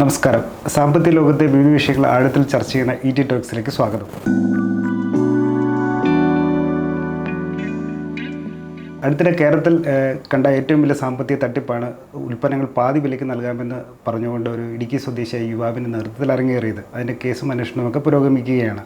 നമസ്കാരം. സാമ്പത്തിക ലോകത്തെ വിവിധ വിഷയങ്ങൾ ആഴത്തിൽ ചർച്ച ചെയ്യുന്ന ET ടോക്സിലേക്ക് സ്വാഗതം. അടുത്തിടെ കേരളത്തിൽ കണ്ട ഏറ്റവും വലിയ സാമ്പത്തിക തട്ടിപ്പാണ് ഉൽപ്പന്നങ്ങൾ പാതി വിലയ്ക്ക് നൽകാമെന്ന് പറഞ്ഞുകൊണ്ട് ഒരു ഇടുക്കി സ്വദേശിയായ യുവാവിൻ്റെ നേതൃത്വത്തിൽ അരങ്ങേറിയത്. അതിൻ്റെ കേസും അന്വേഷണമൊക്കെ പുരോഗമിക്കുകയാണ്.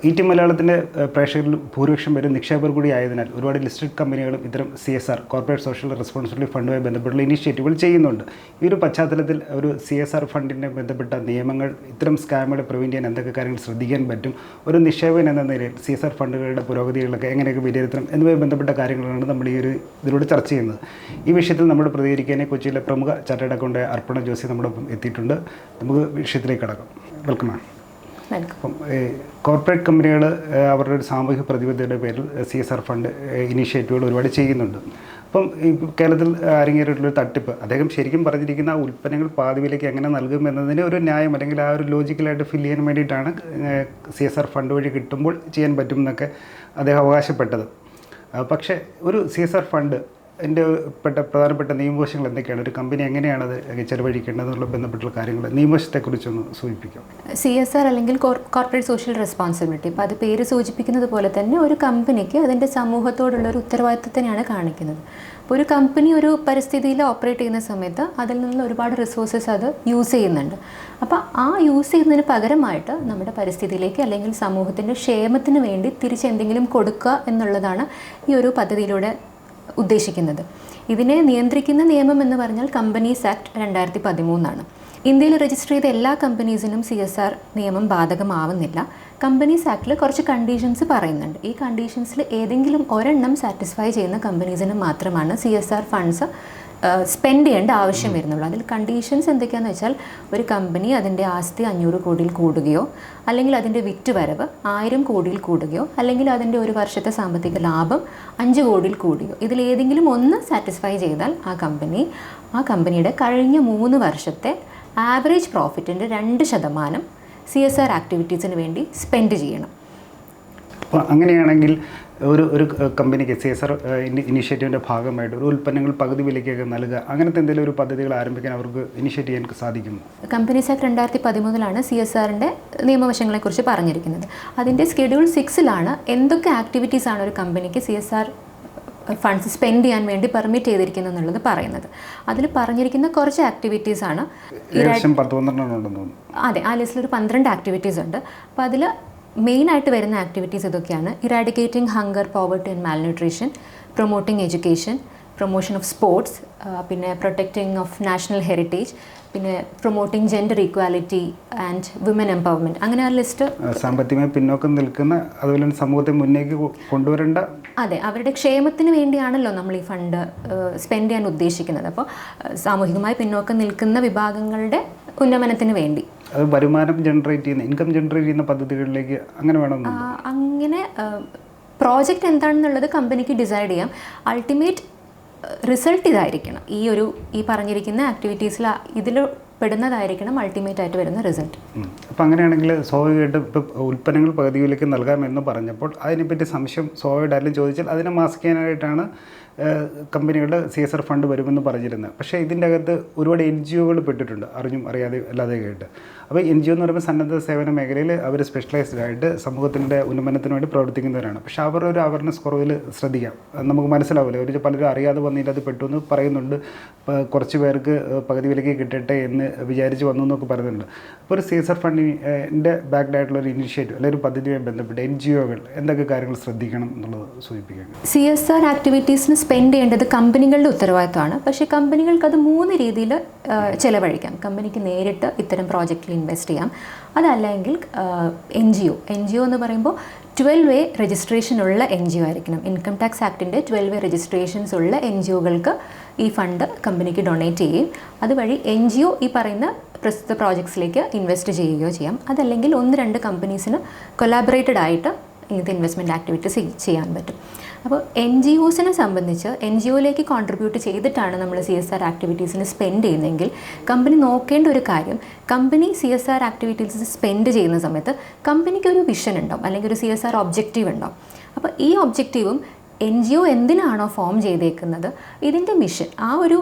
ET മലയാളത്തിൻ്റെ പ്രേക്ഷകരിൽ ഭൂരിപക്ഷം പേരും നിക്ഷേപർ കൂടി ആയതിനാൽ ഒരുപാട് ലിസ്റ്റഡ് കമ്പനികളും ഇത്തരം CSR കോർപ്പറേറ്റ് സോഷ്യൽ റെസ്പോൺസിബിലിറ്റി ഫണ്ടുമായി ബന്ധപ്പെട്ടുള്ള ഇനിഷ്യേറ്റീവുകൾ ചെയ്യുന്നുണ്ട്. ഈ ഒരു പശ്ചാത്തലത്തിൽ ഒരു CSR ഫണ്ടിനെ ബന്ധപ്പെട്ട നിയമങ്ങൾ ഇത്തരം സ്കാമുകളെ പ്രിവെൻറ്റ് ചെയ്യാൻ എന്തൊക്കെ കാര്യങ്ങൾ ശ്രദ്ധിക്കാൻ പറ്റും, ഒരു നിക്ഷേപകൻ എന്ന നിലയിൽ CSR ഫണ്ടുകളുടെ പുരോഗതികളൊക്കെ എങ്ങനെയൊക്കെ വിലയിരുത്തണം എന്നിവയെ ബന്ധപ്പെട്ട കാര്യങ്ങളാണ് നമ്മൾ ഈ ഒരു ഇതിലൂടെ ചർച്ച ചെയ്യുന്നത്. ഈ വിഷയത്തിൽ നമ്മുടെ പ്രതികരിക്കാനെ കൊച്ചിയിലെ പ്രമുഖ ചാർട്ടേഡ് അക്കൗണ്ട് അർപ്പണ ജോസി നമ്മുടെ ഒപ്പം എത്തിയിട്ടുണ്ട്. നമുക്ക് വിഷയത്തിലേക്ക് കടക്കാം. വെൽക്കമാണ്. അപ്പം കോർപ്പറേറ്റ് കമ്പനികൾ അവരുടെ ഒരു സാമൂഹിക പ്രതിബദ്ധതയുടെ പേരിൽ CSR ഫണ്ട് ഇനീഷ്യേറ്റീവുകൾ ഒരുപാട് ചെയ്യുന്നുണ്ട്. അപ്പം ഈ കേരളത്തിൽ അരങ്ങേറിയിട്ടുള്ളൊരു തട്ടിപ്പ്, അദ്ദേഹം ശരിക്കും പറഞ്ഞിരിക്കുന്ന ആ ഉൽപ്പന്നങ്ങൾ പാതി വിലയ്ക്ക് എങ്ങനെ നൽകും എന്നതിന് ഒരു ന്യായം അല്ലെങ്കിൽ ആ ഒരു ലോജിക്കലായിട്ട് ഫില്ല് ചെയ്യാൻ വേണ്ടിയിട്ടാണ് CSR ഫണ്ട് വഴി കിട്ടുമ്പോൾ ചെയ്യാൻ പറ്റും എന്നൊക്കെ അദ്ദേഹം അവകാശപ്പെട്ടത്. പക്ഷേ ഒരു CSR ഫണ്ട് പ്രധാനപ്പെട്ട നിയമവശങ്ങൾ എന്തൊക്കെയാണ്, ഒരു കമ്പനി എങ്ങനെയാണ് അത് ചെലവഴിക്കേണ്ടതെന്നുള്ള ബന്ധപ്പെട്ടുള്ള കാര്യങ്ങൾ നിയമവശത്തെക്കുറിച്ചൊന്ന് സൂചിപ്പിക്കാം. CSR അല്ലെങ്കിൽ കോർപ്പറേറ്റ് സോഷ്യൽ റെസ്പോൺസിബിലിറ്റി, ഇപ്പോൾ അത് പേര് സൂചിപ്പിക്കുന്നത് പോലെ തന്നെ ഒരു കമ്പനിക്ക് അതിൻ്റെ സമൂഹത്തോടുള്ള ഒരു ഉത്തരവാദിത്തത്തിനെയാണ് കാണിക്കുന്നത്. അപ്പോൾ ഒരു കമ്പനി ഒരു പരിസ്ഥിതിയിൽ ഓപ്പറേറ്റ് ചെയ്യുന്ന സമയത്ത് അതിൽ നിന്നുള്ള ഒരുപാട് റിസോഴ്സസ് അത് യൂസ് ചെയ്യുന്നുണ്ട്. അപ്പോൾ ആ യൂസ് ചെയ്യുന്നതിന് പകരമായിട്ട് നമ്മുടെ പരിസ്ഥിതിയിലേക്ക് അല്ലെങ്കിൽ സമൂഹത്തിൻ്റെ ക്ഷേമത്തിന് വേണ്ടി തിരിച്ചെന്തെങ്കിലും കൊടുക്കുക എന്നുള്ളതാണ് ഈ ഒരു പദ്ധതിയിലൂടെ ഉദ്ദേശിക്കുന്നത്. ഇതിനെ നിയന്ത്രിക്കുന്ന നിയമം എന്ന് പറഞ്ഞാൽ കമ്പനീസ് ആക്ട് 2013 ഇന്ത്യയിൽ രജിസ്റ്റർ ചെയ്ത എല്ലാ കമ്പനീസിനും CSR നിയമം ബാധകമാവുന്നില്ല. കമ്പനീസ് ആക്ടിൽ കുറച്ച് കണ്ടീഷൻസ് പറയുന്നുണ്ട്. ഈ കണ്ടീഷൻസിൽ ഏതെങ്കിലും ഒരെണ്ണം സാറ്റിസ്ഫൈ ചെയ്യുന്ന കമ്പനീസിന് മാത്രമാണ് CSR ഫണ്ട്സ് സ്പെൻഡ് ചെയ്യേണ്ട ആവശ്യം വരുന്നുള്ളൂ. അതിൽ കണ്ടീഷൻസ് എന്തൊക്കെയാണെന്ന് വെച്ചാൽ, ഒരു കമ്പനി അതിൻ്റെ ആസ്തി 500 കോടിയിൽ കൂടുകയോ, അല്ലെങ്കിൽ അതിൻ്റെ വിറ്റുവരവ് 1000 കോടിയിൽ കൂടുകയോ, അല്ലെങ്കിൽ അതിൻ്റെ ഒരു വർഷത്തെ സാമ്പത്തിക ലാഭം 5 കോടിയിൽ കൂടുകയോ, ഇതിലേതെങ്കിലും ഒന്ന് സാറ്റിസ്ഫൈ ചെയ്താൽ ആ കമ്പനിയുടെ കഴിഞ്ഞ 3 വർഷത്തെ ആവറേജ് പ്രോഫിറ്റിൻ്റെ 2% CSR ആക്ടിവിറ്റീസിന് വേണ്ടി സ്പെൻഡ് ചെയ്യണം. അപ്പോൾ അങ്ങനെയാണെങ്കിൽ ഒരു കമ്പനിക്ക് CSR ഇനിഷ്യേറ്റീവിൻ്റെ ഭാഗമായിട്ട് ഒരു ഉൽപ്പന്നങ്ങൾ പകുതി വിലയ്ക്കൊക്കെ നൽകുക, അങ്ങനത്തെ എന്തെങ്കിലും ഒരു പദ്ധതികൾ ആരംഭിക്കാൻ അവർക്ക് ഇനിഷ്യേറ്റ് ചെയ്യാൻ സാധിക്കുമോ? കമ്പനീസ് ആക്ട് 2013 CSRൻ്റെ നിയമവശങ്ങളെക്കുറിച്ച് പറഞ്ഞിരിക്കുന്നത്. അതിൻ്റെ സ്കെഡ്യൂൾ 6 എന്തൊക്കെ ആക്ടിവിറ്റീസാണ് ഒരു കമ്പനിക്ക് CSR ഫണ്ട്സ് സ്പെൻഡ് ചെയ്യാൻ വേണ്ടി പെർമിറ്റ് ചെയ്തിരിക്കുന്നത് എന്നുള്ളത് പറയുന്നത്. അതിൽ പറഞ്ഞിരിക്കുന്ന കുറച്ച് ആക്ടിവിറ്റീസാണ്. അതെ, ആ ലിസ്റ്റിൽ ഒരു 12 ആക്ടിവിറ്റീസ് ഉണ്ട്. അപ്പോൾ അതിൽ മെയിനായിട്ട് വരുന്ന ആക്ടിവിറ്റീസ് ഇതൊക്കെയാണ്: eradicating hunger, poverty and malnutrition, promoting education, promotion of sports, പിന്നെ പ്രൊട്ടക്റ്റിംഗ് ഓഫ് നാഷണൽ ഹെറിറ്റേജ്, പിന്നെ promoting gender equality and women empowerment. അങ്ങനെ ആ ലിസ്റ്റ് സാമ്പത്തികമായി പിന്നോക്കം നിൽക്കുന്ന, അതുപോലെ സമൂഹത്തെ മുന്നേക്ക് കൊണ്ടുവരേണ്ട, അതെ, അവരുടെ ക്ഷേമത്തിന് വേണ്ടിയാണല്ലോ നമ്മൾ ഈ ഫണ്ട് സ്പെൻഡ് ചെയ്യാൻ ഉദ്ദേശിക്കുന്നത്. അപ്പോൾ സാമൂഹികമായി പിന്നോക്കം നിൽക്കുന്ന വിഭാഗങ്ങളുടെ ഉന്നമനത്തിന് വേണ്ടി അത് വരുമാനം ജനറേറ്റ് ചെയ്യുന്ന, ഇൻകം ജനറേറ്റ് ചെയ്യുന്ന പദ്ധതികളിലേക്ക് അങ്ങനെ വേണം. അങ്ങനെ പ്രോജക്റ്റ് എന്താണെന്നുള്ളത് കമ്പനിക്ക് ഡിസൈഡ് ചെയ്യാം. അൾട്ടിമേറ്റ് റിസൾട്ട് ഇതായിരിക്കണം. ഈ പറഞ്ഞിരിക്കുന്ന ആക്ടിവിറ്റീസിൽ ഇതിൽ പെടുന്നതായിരിക്കണം അൾട്ടിമേറ്റ് ആയിട്ട് വരുന്ന റിസൾട്ട്. അപ്പോൾ അങ്ങനെയാണെങ്കിൽ സ്വാഭാവികമായിട്ട് ഇപ്പോൾ ഉൽപ്പന്നങ്ങൾ പകുതിയിലേക്ക് നൽകാമെന്ന് പറഞ്ഞപ്പോൾ അതിനെപ്പറ്റി സംശയം സ്വാഭാവികമായിട്ടും ചോദിച്ചാൽ അതിനെ മാസ്ക് ചെയ്യാനായിട്ടാണ് കമ്പനികളുടെ CSR ഫണ്ട് വരുമെന്ന് പറഞ്ഞിരുന്നത്. പക്ഷേ ഇതിൻ്റെ അകത്ത് ഒരുപാട് NGOകൾ പെട്ടിട്ടുണ്ട്, അറിഞ്ഞും അറിയാതെ അല്ലാതെ കേട്ട്. അപ്പോൾ NGO എന്ന് പറയുമ്പോൾ സന്നദ്ധ സേവന മേഖലയിൽ അവർ സ്പെഷ്യലൈസ്ഡ് ആയിട്ട് സമൂഹത്തിൻ്റെ ഉന്നമനത്തിന് വേണ്ടി പ്രവർത്തിക്കുന്നവരാണ്. പക്ഷേ അവർ ഒരു അവയർനെസ് കുറവിൽ ശ്രദ്ധിക്കാം, നമുക്ക് മനസ്സിലാവില്ല. പലരും അറിയാതെ വന്നിട്ട് അത് പെട്ടു എന്ന് പറയുന്നുണ്ട്. കുറച്ച് പേർക്ക് പകുതി വിലയ്ക്ക് കിട്ടട്ടെ എന്ന് വിചാരിച്ച് വന്നു എന്നൊക്കെ പറയുന്നുണ്ട്. അപ്പോൾ ഒരു CSR ഫണ്ടിൻ്റെ ബാക്ക്ഡ് ആയിട്ടുള്ള ഒരു ഇനിഷ്യേറ്റീവ് അല്ലെങ്കിൽ ഒരു പദ്ധതിയുമായി ബന്ധപ്പെട്ട് NGOകൾ എന്തൊക്കെ കാര്യങ്ങൾ ശ്രദ്ധിക്കണം എന്നുള്ളത് സൂചിപ്പിക്കുകയാണ്. CSR ആക്ടിവിറ്റീസിന് സ്പെൻഡ് ചെയ്യേണ്ടത് കമ്പനികളുടെ ഉത്തരവാദിത്തമാണ്. പക്ഷേ കമ്പനികൾക്ക് അത് 3 രീതിയിൽ ചിലവഴിക്കാം. കമ്പനിക്ക് നേരിട്ട് ഇത്തരം പ്രോജക്റ്റിൽ ഇൻവെസ്റ്റ് ചെയ്യാം. അതല്ലെങ്കിൽ NGO എന്ന് പറയുമ്പോൾ 12A രജിസ്ട്രേഷൻ ഉള്ള NGO ആയിരിക്കണം. ഇൻകം ടാക്സ് ആക്ടിൻ്റെ 12A രജിസ്ട്രേഷൻസ് ഉള്ള NGOകൾക്ക് ഈ ഫണ്ട് കമ്പനിക്ക് ഡൊണേറ്റ് ചെയ്യുകയും അതുവഴി NGO ഈ പറയുന്ന പ്രസ്തുത പ്രോജക്ട്സിലേക്ക് ഇൻവെസ്റ്റ് ചെയ്യുകയോ ചെയ്യാം. അതല്ലെങ്കിൽ 1-2 കമ്പനീസിന് കൊലാബറേറ്റഡ് ആയിട്ട് ഇങ്ങനത്തെ ഇൻവെസ്റ്റ്മെൻറ്റ് ആക്ടിവിറ്റീസ് ചെയ്യാൻ പറ്റും. അപ്പോൾ NGOസിനെ സംബന്ധിച്ച് NGOയിലേക്ക് കോൺട്രിബ്യൂട്ട് ചെയ്തിട്ടാണ് നമ്മൾ CSR ആക്ടിവിറ്റീസിന് സ്പെൻഡ് ചെയ്യുന്നതെങ്കിൽ കമ്പനി നോക്കേണ്ട ഒരു കാര്യം, കമ്പനി CSR ആക്ടിവിറ്റീസ് സ്പെൻഡ് ചെയ്യുന്ന സമയത്ത് കമ്പനിക്ക് ഒരു വിഷൻ ഉണ്ടാവും, അല്ലെങ്കിൽ ഒരു CSR ഒബ്ജക്റ്റീവ് ഉണ്ടാവും. അപ്പോൾ ഈ ഒബ്ജക്റ്റീവും NGO എന്തിനാണോ ഫോം ചെയ്തേക്കുന്നത്, ഇതിൻ്റെ മിഷൻ, ആ ഒരു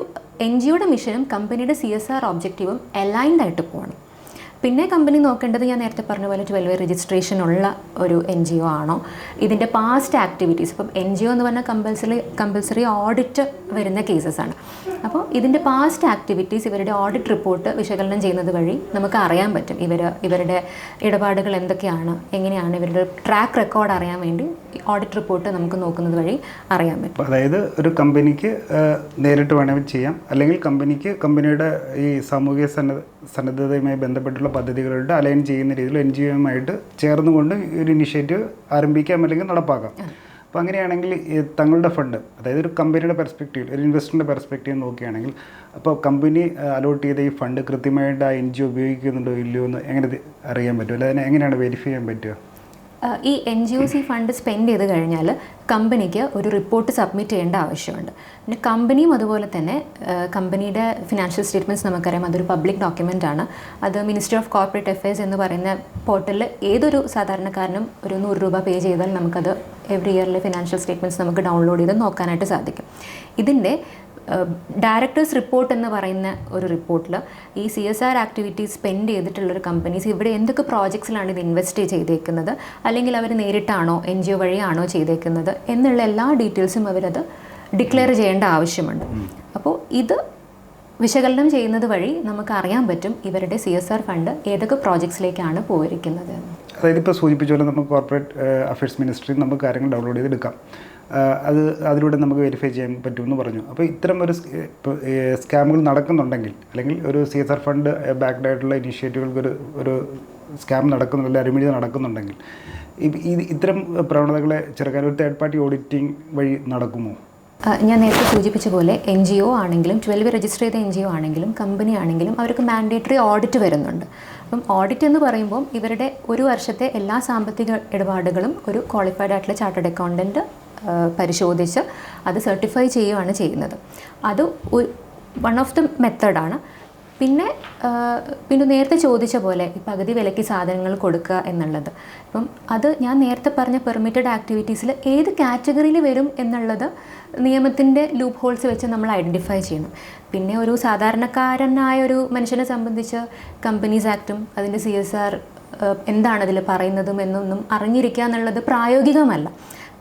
NGOയുടെ മിഷനും കമ്പനിയുടെ CSR ഒബ്ജക്റ്റീവും അലൈൻഡ് ആയിട്ട് പോകണം. പിന്നെ കമ്പനി നോക്കേണ്ടത് ഞാൻ നേരത്തെ പറഞ്ഞ പോലെ 12 രജിസ്ട്രേഷൻ ഉള്ള ഒരു NGO ആണോ, ഇതിൻ്റെ പാസ്റ്റ് ആക്ടിവിറ്റീസ്. ഇപ്പം NGO എന്ന് പറഞ്ഞാൽ കമ്പൽസറി ഓഡിറ്റ് വരുന്ന കേസസാണ്. അപ്പോൾ ഇതിൻ്റെ പാസ്റ്റ് ആക്ടിവിറ്റീസ്, ഇവരുടെ ഓഡിറ്റ് റിപ്പോർട്ട് വിശകലനം ചെയ്യുന്നത് വഴി നമുക്ക് അറിയാൻ പറ്റും ഇവരുടെ ഇടപാടുകൾ എന്തൊക്കെയാണ്, എങ്ങനെയാണ്, ഇവരുടെ ട്രാക്ക് റെക്കോർഡ് അറിയാൻ വേണ്ടി ഓഡിറ്റ് റിപ്പോർട്ട് നമുക്ക് നോക്കുന്നത് വഴി അറിയാൻ പറ്റും. അതായത് ഒരു കമ്പനിക്ക് നേരിട്ട് വേണമെങ്കിൽ ചെയ്യാം, അല്ലെങ്കിൽ കമ്പനിയുടെ ഈ സാമൂഹിക സന്നദ്ധതയുമായി ബന്ധപ്പെട്ടുള്ള പദ്ധതികളുടെ അലൈൻ ചെയ്യുന്ന രീതിയിൽ NGOയുമായിട്ട് ചേർന്നുകൊണ്ട് ഒരു ഇനിഷ്യേറ്റീവ് ആരംഭിക്കാം അല്ലെങ്കിൽ നടപ്പാക്കാം. അപ്പോൾ അങ്ങനെയാണെങ്കിൽ തങ്ങളുടെ ഫണ്ട്, അതായത് ഒരു കമ്പനിയുടെ പെർസ്പെക്റ്റീവ്, ഒരു ഇൻവെസ്റ്ററിൻ്റെ പെർസ്പെക്റ്റീവ് നോക്കുകയാണെങ്കിൽ, അപ്പോൾ കമ്പനി അലോട്ട് ചെയ്ത ഈ ഫണ്ട് കൃത്യമായിട്ട് ആ NGO ഉപയോഗിക്കുന്നുണ്ടോ ഇല്ലയോ എന്ന് എങ്ങനെ അറിയാൻ പറ്റും, അല്ല അതിനെ എങ്ങനെയാണ് വെരിഫൈ ചെയ്യാൻ പറ്റുക? ഈ NGOs ഈ ഫണ്ട് സ്പെൻഡ് ചെയ്ത് കഴിഞ്ഞാൽ കമ്പനിക്ക് ഒരു റിപ്പോർട്ട് സബ്മിറ്റ് ചെയ്യേണ്ട ആവശ്യമുണ്ട്. പിന്നെ കമ്പനിയും അതുപോലെ തന്നെ കമ്പനിയുടെ ഫിനാൻഷ്യൽ സ്റ്റേറ്റ്മെൻറ്റ്സ് നമുക്കറിയാം, അതൊരു പബ്ലിക് ഡോക്യുമെൻ്റ് ആണ്. അത് മിനിസ്ട്രി ഓഫ് കോർപ്പറേറ്റ് അഫയേഴ്സ് എന്ന് പറയുന്ന പോർട്ടലിൽ ഏതൊരു സാധാരണക്കാരനും ഒരു 100 രൂപ പേ ചെയ്താൽ നമുക്കത് എവറി ഇയറിലെ ഫിനാൻഷ്യൽ സ്റ്റേറ്റ്മെൻറ്റ്സ് നമുക്ക് ഡൗൺലോഡ് ചെയ്ത് നോക്കാനായിട്ട് സാധിക്കും. ഇതിൻ്റെ ഡയറക്ടേഴ്സ് റിപ്പോർട്ട് എന്ന് പറയുന്ന ഒരു റിപ്പോർട്ടിൽ ഈ CSR ആക്ടിവിറ്റീസ് സ്പെൻഡ് ചെയ്തിട്ടുള്ളൊരു കമ്പനീസ് ഇവിടെ എന്തൊക്കെ പ്രോജക്ട്സിലാണ് ഇത് ഇൻവെസ്റ്റ് ചെയ്തേക്കുന്നത്, അല്ലെങ്കിൽ അവർ നേരിട്ടാണോ NGO വഴിയാണോ ചെയ്തേക്കുന്നത് എന്നുള്ള എല്ലാ ഡീറ്റെയിൽസും അവരത് ഡിക്ലെയർ ചെയ്യേണ്ട ആവശ്യമുണ്ട്. അപ്പോൾ ഇത് വിശകലനം ചെയ്യുന്നത് വഴി നമുക്ക് അറിയാൻ പറ്റും ഇവരുടെ CSR ഫണ്ട് ഏതൊക്കെ പ്രോജക്ട്സിലേക്കാണ് പോയിരിക്കുന്നത്. അതായത് ഇപ്പോൾ സൂചിപ്പിച്ച പോലെ നമുക്ക് കോർപ്പറേറ്റ് അഫയേഴ്സ് മിനിസ്ട്രി നമുക്ക് കാര്യങ്ങൾ ഡൗൺലോഡ് ചെയ്തെടുക്കാം, അതിലൂടെ നമുക്ക് വെരിഫൈ ചെയ്യാൻ പറ്റുമെന്ന് പറഞ്ഞു. അപ്പോൾ ഇത്തരം ഒരു സ്കാമുകൾ നടക്കുന്നുണ്ടെങ്കിൽ, അല്ലെങ്കിൽ ഒരു CSR ഫണ്ട് ബാക്ക്ഡ് ആയിട്ടുള്ള ഇനിഷ്യേറ്റീവുകൾക്ക് ഒരു സ്കാം നടക്കുന്നുണ്ടെങ്കിൽ, അഴിമതി നടക്കുന്നുണ്ടെങ്കിൽ, ഇത്തരം പ്രവണതകളെ ചെറുക്കാൻ ഒരു തേർഡ് പാർട്ടി ഓഡിറ്റിംഗ് വഴി നടക്കുമോ? ഞാൻ നേരത്തെ സൂചിപ്പിച്ച പോലെ NGO ആണെങ്കിലും 12 രജിസ്റ്റർ ചെയ്ത NGO ആണെങ്കിലും കമ്പനി ആണെങ്കിലും അവർക്ക് മാൻഡേറ്ററി ഓഡിറ്റ് വരുന്നുണ്ട്. അപ്പം ഓഡിറ്റ് എന്ന് പറയുമ്പോൾ ഇവരുടെ ഒരു വർഷത്തെ എല്ലാ സാമ്പത്തിക ഇടപാടുകളും ഒരു ക്വാളിഫൈഡ് ആയിട്ടുള്ള ചാർട്ടേഡ് അക്കൗണ്ടൻറ്റ് പരിശോധിച്ച് അത് സർട്ടിഫൈ ചെയ്യുകയാണ് ചെയ്യുന്നത്. അത് വൺ ഓഫ് ദ മെത്തേഡാണ്. പിന്നെ നേരത്തെ ചോദിച്ച പോലെ ഈ പകുതി വിലയ്ക്ക് സാധനങ്ങൾ കൊടുക്കുക എന്നുള്ളത്, ഇപ്പം അത് ഞാൻ നേരത്തെ പറഞ്ഞ പെർമിറ്റഡ് ആക്ടിവിറ്റീസിൽ ഏത് കാറ്റഗറിയിൽ വരും എന്നുള്ളത് നിയമത്തിൻ്റെ ലൂപ്പ് ഹോൾസ് വെച്ച് നമ്മൾ ഐഡൻറ്റിഫൈ ചെയ്യണം. പിന്നെ ഒരു സാധാരണക്കാരനായ ഒരു മനുഷ്യനെ സംബന്ധിച്ച് കമ്പനീസ് ആക്റ്റും അതിൻ്റെ CSR എന്താണ് അതിൽ പറയുന്നതും എന്നൊന്നും അറിഞ്ഞിരിക്കുക എന്നുള്ളത് പ്രായോഗികമല്ല.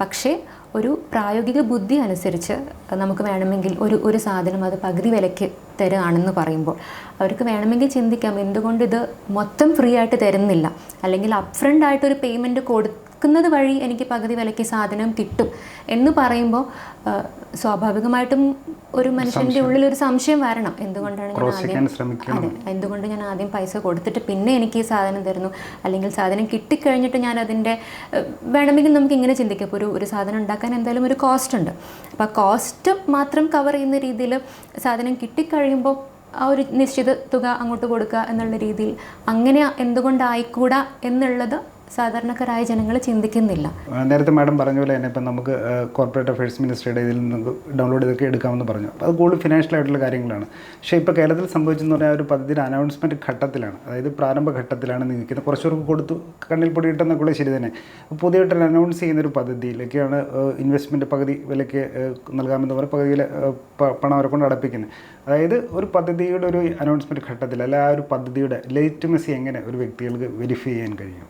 പക്ഷേ ഒരു പ്രായോഗിക ബുദ്ധി അനുസരിച്ച് നമുക്ക് വേണമെങ്കിൽ ഒരു സാധനം അത് പകുതി വിലയ്ക്ക് തരുകയാണെന്ന് പറയുമ്പോൾ അവർക്ക് വേണമെങ്കിൽ ചിന്തിക്കാം, എന്തുകൊണ്ട് ഇത് മൊത്തം ഫ്രീ ആയിട്ട് തരുന്നില്ല, അല്ലെങ്കിൽ അപ്ഫ്രണ്ട് ആയിട്ടൊരു പേയ്മെൻറ്റ് കൊടുക്കുന്നത് വഴി എനിക്ക് പകുതി വിലയ്ക്ക് സാധനം കിട്ടും എന്ന് പറയുമ്പോൾ സ്വാഭാവികമായിട്ടും ഒരു മനുഷ്യൻ്റെ ഉള്ളിൽ ഒരു സംശയം വരണം, എന്തുകൊണ്ടാണ് എന്തുകൊണ്ട് ഞാൻ ആദ്യം പൈസ കൊടുത്തിട്ട് പിന്നെ എനിക്ക് ഈ സാധനം തരുന്നു, അല്ലെങ്കിൽ സാധനം കിട്ടിക്കഴിഞ്ഞിട്ട് ഞാൻ അതിൻ്റെ വേണമെങ്കിൽ നമുക്ക് ഇങ്ങനെ ചിന്തിക്കാം, ഇപ്പോൾ ഒരു സാധനം ഉണ്ടാക്കാൻ എന്തായാലും ഒരു കോസ്റ്റ് ഉണ്ട്. അപ്പോൾ ആ കോസ്റ്റ് മാത്രം കവർ ചെയ്യുന്ന രീതിയിൽ സാധനം കിട്ടിക്കഴിയുമ്പോൾ ആ ഒരു നിശ്ചിത തുക അങ്ങോട്ട് കൊടുക്കുക എന്നുള്ള രീതിയിൽ അങ്ങനെ എന്തുകൊണ്ടായിക്കൂടാ എന്നുള്ളത് സാധാരണക്കാരായ ജനങ്ങൾ ചിന്തിക്കുന്നില്ല. നേരത്തെ മാഡം പറഞ്ഞ പോലെ തന്നെ ഇപ്പം നമുക്ക് കോർപ്പറേറ്റ് അഫയേഴ്സ് മിനിസ്ട്രിയുടെ ഇതിൽ നിന്ന് ഡൗൺലോഡ് ചെയ്തൊക്കെ എടുക്കാമെന്ന് പറഞ്ഞു. അത് കൂടുതൽ ഫിനാൻഷ്യൽ ആയിട്ടുള്ള കാര്യങ്ങളാണ്. പക്ഷേ ഇപ്പോൾ കേരളത്തിൽ സംഭവിച്ചെന്ന് പറഞ്ഞാൽ ഒരു പദ്ധതിയുടെ അനൗൺസ്മെൻറ്റ് ഘട്ടത്തിലാണ്, അതായത് പ്രാരംഭ ഘട്ടത്തിലാണ് നിൽക്കുന്നത്. കുറച്ചുപേർക്ക് കൊടുത്തു കണ്ണിൽ പൊടി കിട്ടുന്നൊക്കെ ശരി തന്നെ. പുതിയതായിട്ട് അനൗൺസ് ചെയ്യുന്നൊരു പദ്ധതിയിലേക്കാണ് ഇൻവെസ്റ്റ്മെൻറ്റ് പകുതി വിലയ്ക്ക് നൽകാമെന്ന് പറഞ്ഞ് പകുതി വില പണം അവരെ കൊണ്ട് അടപ്പിക്കുന്നത്. അതായത് ഒരു പദ്ധതിയുടെ ഒരു അനൗൺസ്മെൻറ്റ് ഘട്ടത്തിൽ അല്ല ആ ഒരു പദ്ധതിയുടെ ലെജിറ്റിമസി എങ്ങനെ ഒരു വ്യക്തികൾക്ക് വെരിഫൈ ചെയ്യാൻ കഴിയും?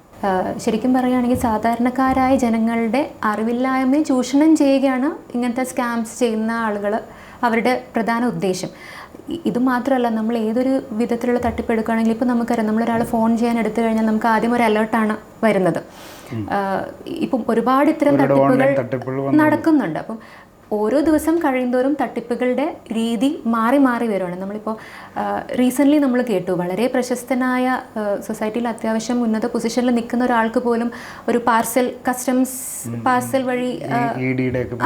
ശരിക്കും പറയുകയാണെങ്കിൽ സാധാരണക്കാരായ ജനങ്ങളുടെ അറിവില്ലായ്മയെ ചൂഷണം ചെയ്യുകയാണ് ഇങ്ങനത്തെ സ്കാംസ് ചെയ്യുന്ന ആളുകൾ അവരുടെ പ്രധാന ഉദ്ദേശം. ഇത് മാത്രമല്ല, നമ്മൾ ഏതൊരു വിധത്തിലുള്ള തട്ടിപ്പെടുക്കുകയാണെങ്കിൽ ഇപ്പോൾ നമുക്കറിയാം, നമ്മളൊരാൾ ഫോൺ ചെയ്യാൻ എടുത്തു കഴിഞ്ഞാൽ നമുക്ക് ആദ്യം ഒരു അലേർട്ടാണ് വരുന്നത്. ഇപ്പം ഒരുപാട് ഇത്തരം തട്ടിപ്പുകൾ നടക്കുന്നുണ്ട്. അപ്പം ഓരോ ദിവസം കഴിയുന്തോറും തട്ടിപ്പുകളുടെ രീതി മാറി മാറി വരുവാണ്. നമ്മളിപ്പോൾ റീസെൻ്റ്ലി നമ്മൾ കേട്ടു, വളരെ പ്രശസ്തനായ സൊസൈറ്റിയിൽ അത്യാവശ്യം ഉന്നത പൊസിഷനിൽ നിൽക്കുന്ന ഒരാൾക്ക് പോലും ഒരു കസ്റ്റംസ് പാർസൽ വഴി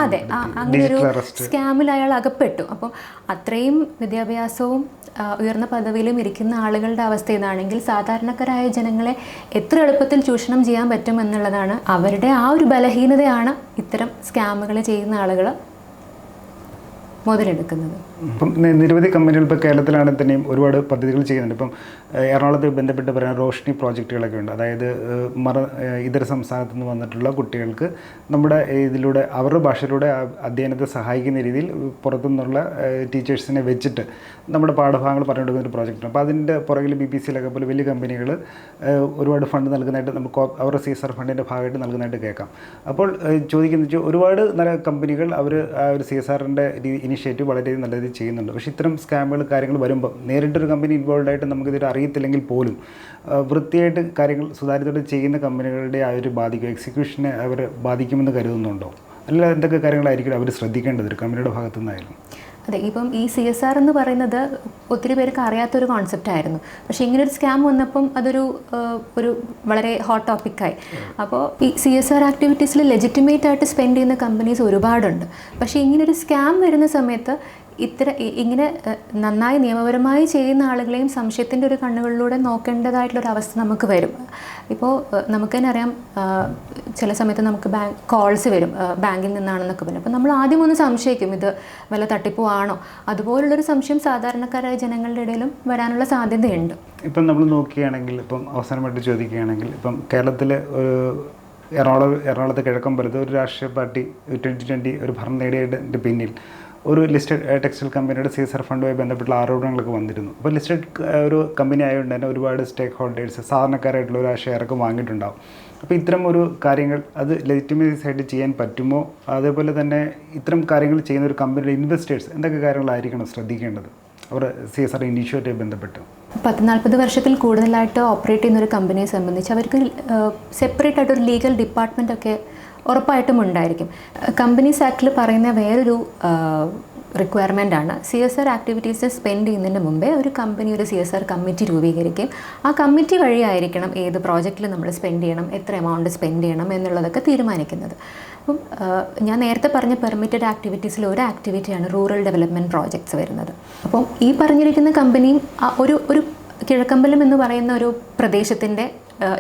അതെ അങ്ങനെ ഒരു സ്കാമിൽ അയാൾ അകപ്പെട്ടു. അപ്പോൾ അത്രയും വിദ്യാഭ്യാസവും ഉയർന്ന പദവിയിലും ഇരിക്കുന്ന ആളുകളുടെ അവസ്ഥ ഇതാണെങ്കിൽ സാധാരണക്കാരായ ജനങ്ങളെ എത്ര എളുപ്പത്തിൽ ചൂഷണം ചെയ്യാൻ പറ്റും എന്നുള്ളതാണ്. അവരുടെ ആ ഒരു ബലഹീനതയാണ് ഇത്തരം സ്കാമുകൾ ചെയ്യുന്ന ആളുകൾ മുതലെടുക്കുന്നത്. ഇപ്പം നിരവധി കമ്പനികൾ ഇപ്പോൾ കേരളത്തിലാണെങ്കിൽ തന്നെയും ഒരുപാട് പദ്ധതികൾ ചെയ്യുന്നുണ്ട്. ഇപ്പം എറണാകുളത്ത് ബന്ധപ്പെട്ട് പറയാൻ റോഷ്നി പ്രോജക്റ്റുകളൊക്കെ ഉണ്ട്. അതായത് ഇതര സംസ്ഥാനത്തു നിന്ന് വന്നിട്ടുള്ള കുട്ടികൾക്ക് നമ്മുടെ ഇതിലൂടെ അവരുടെ ഭാഷയിലൂടെ അധ്യയനത്തെ സഹായിക്കുന്ന രീതിയിൽ പുറത്തുനിന്നുള്ള ടീച്ചേഴ്സിനെ വെച്ചിട്ട് നമ്മുടെ പാഠഭാഗങ്ങൾ പറഞ്ഞു കൊടുക്കുന്ന ഒരു പ്രോജക്റ്റാണ്. അപ്പോൾ അതിൻ്റെ പുറകിൽ BBC പോലെ വലിയ കമ്പനികൾ ഒരുപാട് ഫണ്ട് നൽകുന്നതായിട്ട് നമുക്ക് അവരുടെ CSR ഫണ്ടിൻ്റെ ഭാഗമായിട്ട് നൽകുന്നതായിട്ട് കേൾക്കാം. അപ്പോൾ ചോദിക്കുന്നത് വെച്ചാൽ ഒരുപാട് നല്ല കമ്പനികൾ അവർ ആ ഒരു CSRൻ്റെ ഇനിഷ്യേറ്റീവ് വളരെ നല്ല രീതിയിൽ ചെയ്യുന്നുണ്ട്. പക്ഷേ ഇത്തരം സ്കാമുകൾ കാര്യങ്ങൾ വരുമ്പോൾ നേരിട്ടൊരു കമ്പനി ഇൻവോൾവ് ആയിട്ട് നമുക്കിതൊരു അറിയത്തില്ലെങ്കിൽ പോലും വൃത്തിയായിട്ട് കാര്യങ്ങൾ സുതാര്യത്തോടെ ചെയ്യുന്ന കമ്പനികളുടെ ആ ഒരു എക്സിക്യൂഷനെ അവർ ബാധിക്കുമെന്ന് കരുതുന്നുണ്ടോ? അല്ല എന്തൊക്കെ കാര്യങ്ങളായിരിക്കും അവർ ശ്രദ്ധിക്കേണ്ടത് ഒരു കമ്പനിയുടെ ഭാഗത്തു നിന്നായാലും? അതെ, ഇപ്പം ഈ CSR എന്ന് പറയുന്നത് ഒത്തിരി പേർക്ക് അറിയാത്തൊരു കോൺസെപ്റ്റായിരുന്നു. പക്ഷേ ഇങ്ങനൊരു സ്കാം വന്നപ്പം അതൊരു വളരെ ഹോട്ട് ടോപ്പിക്കായി. അപ്പോൾ ഈ CSR ആക്ടിവിറ്റീസിൽ ലെജിറ്റിമേറ്റ് ആയിട്ട് സ്പെൻഡ് ചെയ്യുന്ന കമ്പനീസ് ഒരുപാടുണ്ട്. പക്ഷേ ഇങ്ങനൊരു സ്കാം വരുന്ന സമയത്ത് ഇങ്ങനെ നന്നായി നിയമപരമായി ചെയ്യുന്ന ആളുകളെയും സംശയത്തിൻ്റെ ഒരു കണ്ണുകളിലൂടെ നോക്കേണ്ടതായിട്ടുള്ളൊരു അവസ്ഥ നമുക്ക് വരും. ഇപ്പോൾ നമുക്ക് തന്നെ അറിയാം, ചില സമയത്ത് നമുക്ക് കോൾസ് വരും ബാങ്കിൽ നിന്നാണെന്നൊക്കെ പറയും. അപ്പോൾ നമ്മൾ ആദ്യം ഒന്ന് സംശയിക്കും, ഇത് വല്ല തട്ടിപ്പോ ആണോ? അതുപോലുള്ളൊരു സംശയം സാധാരണക്കാരായ ജനങ്ങളുടെ ഇടയിലും വരാനുള്ള സാധ്യതയുണ്ട്. ഇപ്പം നമ്മൾ നോക്കുകയാണെങ്കിൽ, ഇപ്പം അവസാനമായിട്ട് ചോദിക്കുകയാണെങ്കിൽ, ഇപ്പം കേരളത്തിൽ എറണാകുളത്ത് കിഴക്കമ്പലത്ത് ഒരു രാഷ്ട്രീയ പാർട്ടി 2020 ഒരു ഭരണം നേടിയതിൻ്റെ പിന്നിൽ ഒരു ലിസ്റ്റഡ് ടെക്സ്റ്റൈൽ കമ്പനിയുടെ CSR ഫണ്ടുമായി ബന്ധപ്പെട്ടുള്ള ആരോപണങ്ങളൊക്കെ വന്നിരുന്നു. അപ്പോൾ ലിസ്റ്റഡ് ഒരു കമ്പനി ആയതുകൊണ്ട് തന്നെ ഒരുപാട് സ്റ്റേക്ക് ഹോൾഡേഴ്സ് സാധാരണക്കാരായിട്ടുള്ള ഒരു ഷെയറൊക്കെ വാങ്ങിയിട്ടുണ്ടാവും. അപ്പോൾ ഇത്തരം ഒരു കാര്യങ്ങൾ അത് ലെജിറ്റിമൈസ് ആയിട്ട് ചെയ്യാൻ പറ്റുമോ? അതേപോലെ തന്നെ ഇത്തരം കാര്യങ്ങൾ ചെയ്യുന്ന ഒരു കമ്പനിയുടെ ഇൻവെസ്റ്റേഴ്സ് എന്തൊക്കെ കാര്യങ്ങളായിരിക്കണം ശ്രദ്ധിക്കേണ്ടത് അവർ CSR ഇനീഷ്യേറ്റീവുമായി ബന്ധപ്പെട്ട്? 40 വർഷത്തിൽ കൂടുതലായിട്ട് ഓപ്പറേറ്റ് ചെയ്യുന്ന ഒരു കമ്പനിയെ സംബന്ധിച്ച് അവർക്ക് സെപ്പറേറ്റ് ആയിട്ടൊരു ലീഗൽ ഡിപ്പാർട്ട്മെൻ്റ് ഒക്കെ ഉറപ്പായിട്ടും ഉണ്ടായിരിക്കും. കമ്പനീസ് ആക്ടിൽ പറയുന്ന വേറൊരു റിക്വയർമെൻ്റ് ആണ്, CSR ആക്ടിവിറ്റീസ് സ്പെൻഡ് ചെയ്യുന്നതിന് മുമ്പേ ഒരു കമ്പനി ഒരു CSR കമ്മിറ്റി രൂപീകരിക്കും. ആ കമ്മിറ്റി വഴിയായിരിക്കണം ഏത് പ്രോജക്റ്റിൽ നമ്മൾ സ്പെൻഡ് ചെയ്യണം, എത്ര എമൗണ്ട് സ്പെൻഡ് ചെയ്യണം എന്നുള്ളതൊക്കെ തീരുമാനിക്കുന്നത്. അപ്പം ഞാൻ നേരത്തെ പറഞ്ഞ പെർമിറ്റഡ് ആക്ടിവിറ്റീസിൽ ഒരു ആക്ടിവിറ്റിയാണ് റൂറൽ ഡെവലപ്മെൻറ്റ് പ്രോജക്ട്സ് വരുന്നത്. അപ്പം ഈ പറഞ്ഞിരിക്കുന്ന കമ്പനിയും ഒരു കിഴക്കമ്പലം എന്ന് പറയുന്ന ഒരു പ്രദേശത്തിൻ്റെ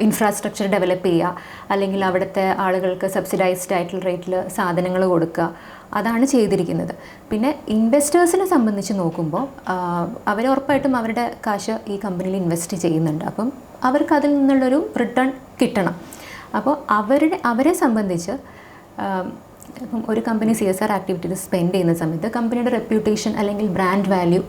ഇൻഫ്രാസ്ട്രക്ചർ ഡെവലപ്പ് ചെയ്യുക, അല്ലെങ്കിൽ അവിടുത്തെ ആളുകൾക്ക് സബ്സിഡൈസ്ഡ് ആയിട്ടുള്ള റേറ്റിൽ സാധനങ്ങൾ കൊടുക്കുക, അതാണ് ചെയ്തിരിക്കുന്നത്. പിന്നെ ഇൻവെസ്റ്റേഴ്സിനെ സംബന്ധിച്ച് നോക്കുമ്പോൾ അവർ ഉറപ്പായിട്ടും അവരുടെ കാശ് ഈ കമ്പനിയിൽ ഇൻവെസ്റ്റ് ചെയ്യുന്നുണ്ട്. അപ്പം അവർക്ക് അതിൽ നിന്നുള്ളൊരു റിട്ടേൺ കിട്ടണം. അപ്പോൾ അവരെ സംബന്ധിച്ച് ഇപ്പം ഒരു കമ്പനി CSR ആക്ടിവിറ്റീസ് സ്പെൻഡ് ചെയ്യുന്ന സമയത്ത് കമ്പനിയുടെ റെപ്യൂട്ടേഷൻ അല്ലെങ്കിൽ ബ്രാൻഡ് വാല്യൂ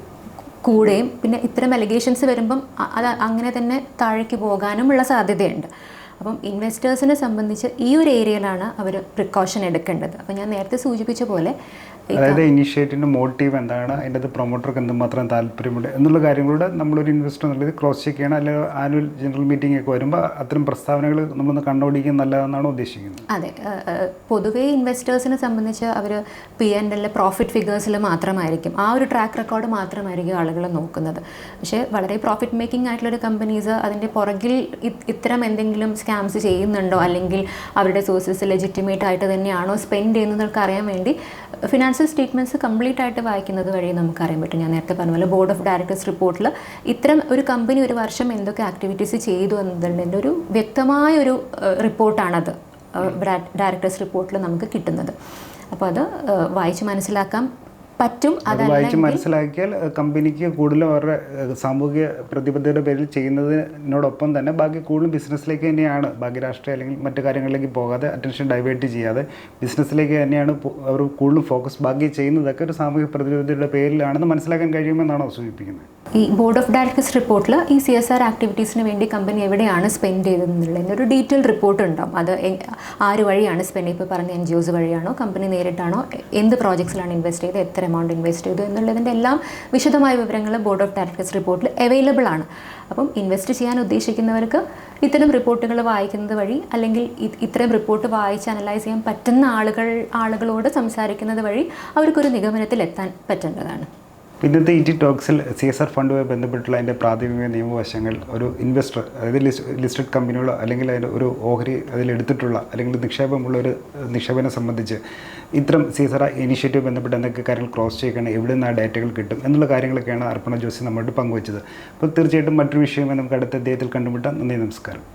കൂടുകയും പിന്നെ ഇത്തരം അലിഗേഷൻസ് വരുമ്പം അത് അങ്ങനെ തന്നെ താഴേക്ക് പോകാനുമുള്ള സാധ്യതയുണ്ട്. അപ്പം ഇൻവെസ്റ്റേഴ്സിനെ സംബന്ധിച്ച് ഈ ഒരു ഏരിയയിലാണ് അവർ പ്രിക്കോഷൻ എടുക്കേണ്ടത്. അപ്പം ഞാൻ നേരത്തെ സൂചിപ്പിച്ച പോലെ അതായത് ഇനിഷ്യേറ്റീവിൻ്റെ മോട്ടീവ് എന്താണ്, അതിൻ്റെ അത് പ്രൊമോട്ടർക്ക് എന്തുമാത്രം താല്പര്യമുണ്ട് എന്നുള്ള കാര്യങ്ങളുടെ നമ്മളൊരു ഇൻവെസ്റ്റർ എന്നുള്ളത് ക്രോസ് ചെക്ക് ചെയ്യണം. അല്ലെങ്കിൽ ആനുവൽ ജനറൽ മീറ്റിംഗ് ഒക്കെ വരുമ്പോൾ അത്തരം പ്രസ്താവനകൾ നമ്മളൊന്ന് കണ്ടുപിടിക്കാൻ നല്ലതെന്നാണ് ഉദ്ദേശിക്കുന്നത്. അതെ, പൊതുവേ ഇൻവെസ്റ്റേഴ്സിനെ സംബന്ധിച്ച് അവർ P&L പ്രോഫിറ്റ് ഫിഗേഴ്സിൽ മാത്രമായിരിക്കും, ആ ഒരു ട്രാക്ക് റെക്കോർഡ് മാത്രമായിരിക്കും ആളുകൾ നോക്കുന്നത്. പക്ഷേ വളരെ പ്രോഫിറ്റ് മേക്കിംഗ് ആയിട്ടുള്ളൊരു കമ്പനീസ് അതിൻ്റെ പുറകിൽ ഇത്തരം എന്തെങ്കിലും സ്കാംസ് ചെയ്യുന്നുണ്ടോ, അല്ലെങ്കിൽ അവരുടെ സോഴ്സസ് ലെജിറ്റിമേറ്റ് ആയിട്ട് തന്നെയാണോ സ്പെൻഡ് ചെയ്യുന്നതൊക്കെ അറിയാൻ വേണ്ടി ഫിനാൻഷ്യൽ സ്റ്റേറ്റ്മെൻറ്റ്സ് കംപ്ലീറ്റ് ആയിട്ട് വായിക്കുന്നത് വഴി നമുക്കറിയാൻ പറ്റും. ഞാൻ നേരത്തെ പറഞ്ഞ പോലെ ബോർഡ് ഓഫ് ഡയറക്ടേഴ്സ് റിപ്പോർട്ടിൽ ഇത്തരം ഒരു കമ്പനി ഒരു വർഷം എന്തൊക്കെ ആക്ടിവിറ്റീസ് ചെയ്തു എന്നതിൻ്റെ ഒരു വ്യക്തമായൊരു റിപ്പോർട്ടാണത് ഡയറക്ടേഴ്സ് റിപ്പോർട്ടിൽ നമുക്ക് കിട്ടുന്നത്. അപ്പോൾ അത് വായിച്ച് മനസ്സിലാക്കാൻ പറ്റും. അത് വായിച്ച് മനസ്സിലാക്കിയാൽ കമ്പനിക്ക് കൂടുതലും അവരുടെ സാമൂഹിക പ്രതിബദ്ധതയുടെ പേരിൽ ചെയ്യുന്നതിനോടൊപ്പം തന്നെ ബാക്കി കൂടുതലും ബിസിനസ്സിലേക്ക് തന്നെയാണ്, ബാക്കി രാഷ്ട്രീയ അല്ലെങ്കിൽ മറ്റു കാര്യങ്ങളിലേക്ക് പോകാതെ അറ്റൻഷൻ ഡൈവേർട്ട് ചെയ്യാതെ ബിസിനസ്സിലേക്ക് തന്നെയാണ് അവർ കൂടുതലും ഫോക്കസ് ബാക്കി ചെയ്യുന്നതൊക്കെ ഒരു സാമൂഹിക പ്രതിബദ്ധതയുടെ പേരിലാണെന്ന് മനസ്സിലാക്കാൻ കഴിയുമെന്നാണോ സൂചിപ്പിക്കുന്നത്? ഈ ബോർഡ് ഓഫ് ഡയറക്ടേഴ്സ് റിപ്പോർട്ടിൽ ഈ CSR ആക്ടിവിറ്റീസിന് വേണ്ടി കമ്പനി എവിടെയാണ് സ്പെൻഡ് ചെയ്തതെന്നുള്ളതിൻ്റെ ഒരു ഡീറ്റെയിൽ റിപ്പോർട്ട് ഉണ്ടാവും. അത് ആര് വഴിയാണ് സ്പെൻഡ്, ഇപ്പോൾ പറഞ്ഞ NGOs വഴിയാണോ, കമ്പനി നേരിട്ടാണോ, എന്ത് പ്രോജക്ട്സിലാണ് ഇൻവെസ്റ്റ് ചെയ്തത്, എത്ര എമൗണ്ട് ഇൻവെസ്റ്റ് ചെയ്തു എന്നുള്ളതിൻ്റെ എല്ലാം വിശദമായ വിവരങ്ങൾ ബോർഡ് ഓഫ് ഡയറക്ടേഴ്സ് റിപ്പോർട്ടിൽ അവൈലബിൾ ആണ്. അപ്പം ഇൻവെസ്റ്റ് ചെയ്യാൻ ഉദ്ദേശിക്കുന്നവർക്ക് ഇത്തരം റിപ്പോർട്ടുകൾ വായിക്കുന്നത് വഴി, അല്ലെങ്കിൽ ഇത്തരം റിപ്പോർട്ട് വായിച്ച് അനലൈസ് ചെയ്യാൻ പറ്റുന്ന ആളുകളോട് സംസാരിക്കുന്നത് വഴി അവർക്കൊരു നിഗമനത്തിൽ എത്താൻ പറ്റേണ്ടതാണ്. ഇന്നത്തെ ET ടോക്സിൽ CSR ഫണ്ടുമായി ബന്ധപ്പെട്ടുള്ള അതിൻ്റെ പ്രാഥമിക നിയമവശങ്ങൾ ഒരു ഇൻവെസ്റ്റർ, അതായത് ലിസ്റ്റഡ് കമ്പനികളോ അല്ലെങ്കിൽ അതിൻ്റെ ഒരു ഓഹരി അതിലെടുത്തിട്ടുള്ള അല്ലെങ്കിൽ നിക്ഷേപമുള്ള ഒരു നിക്ഷേപനെ സംബന്ധിച്ച് ഇത്തരം CSR ഇനീഷ്യേറ്റീവ് ബന്ധപ്പെട്ട് എന്തൊക്കെ കാര്യങ്ങൾ ക്രോസ് ചെയ്യണം, എവിടെ നിന്ന് ആ ഡേറ്റകൾ കിട്ടും എന്നുള്ള കാര്യങ്ങളൊക്കെയാണ് അർപ്പണ ജോസി നമ്മളോട് പങ്കുവച്ചത്. അപ്പോൾ തീർച്ചയായിട്ടും മറ്റൊരു വിഷയമായി നമുക്ക് അടുത്ത അദ്ദേഹത്തിൽ കണ്ടുമുട്ടാം. നന്ദി, നമസ്കാരം.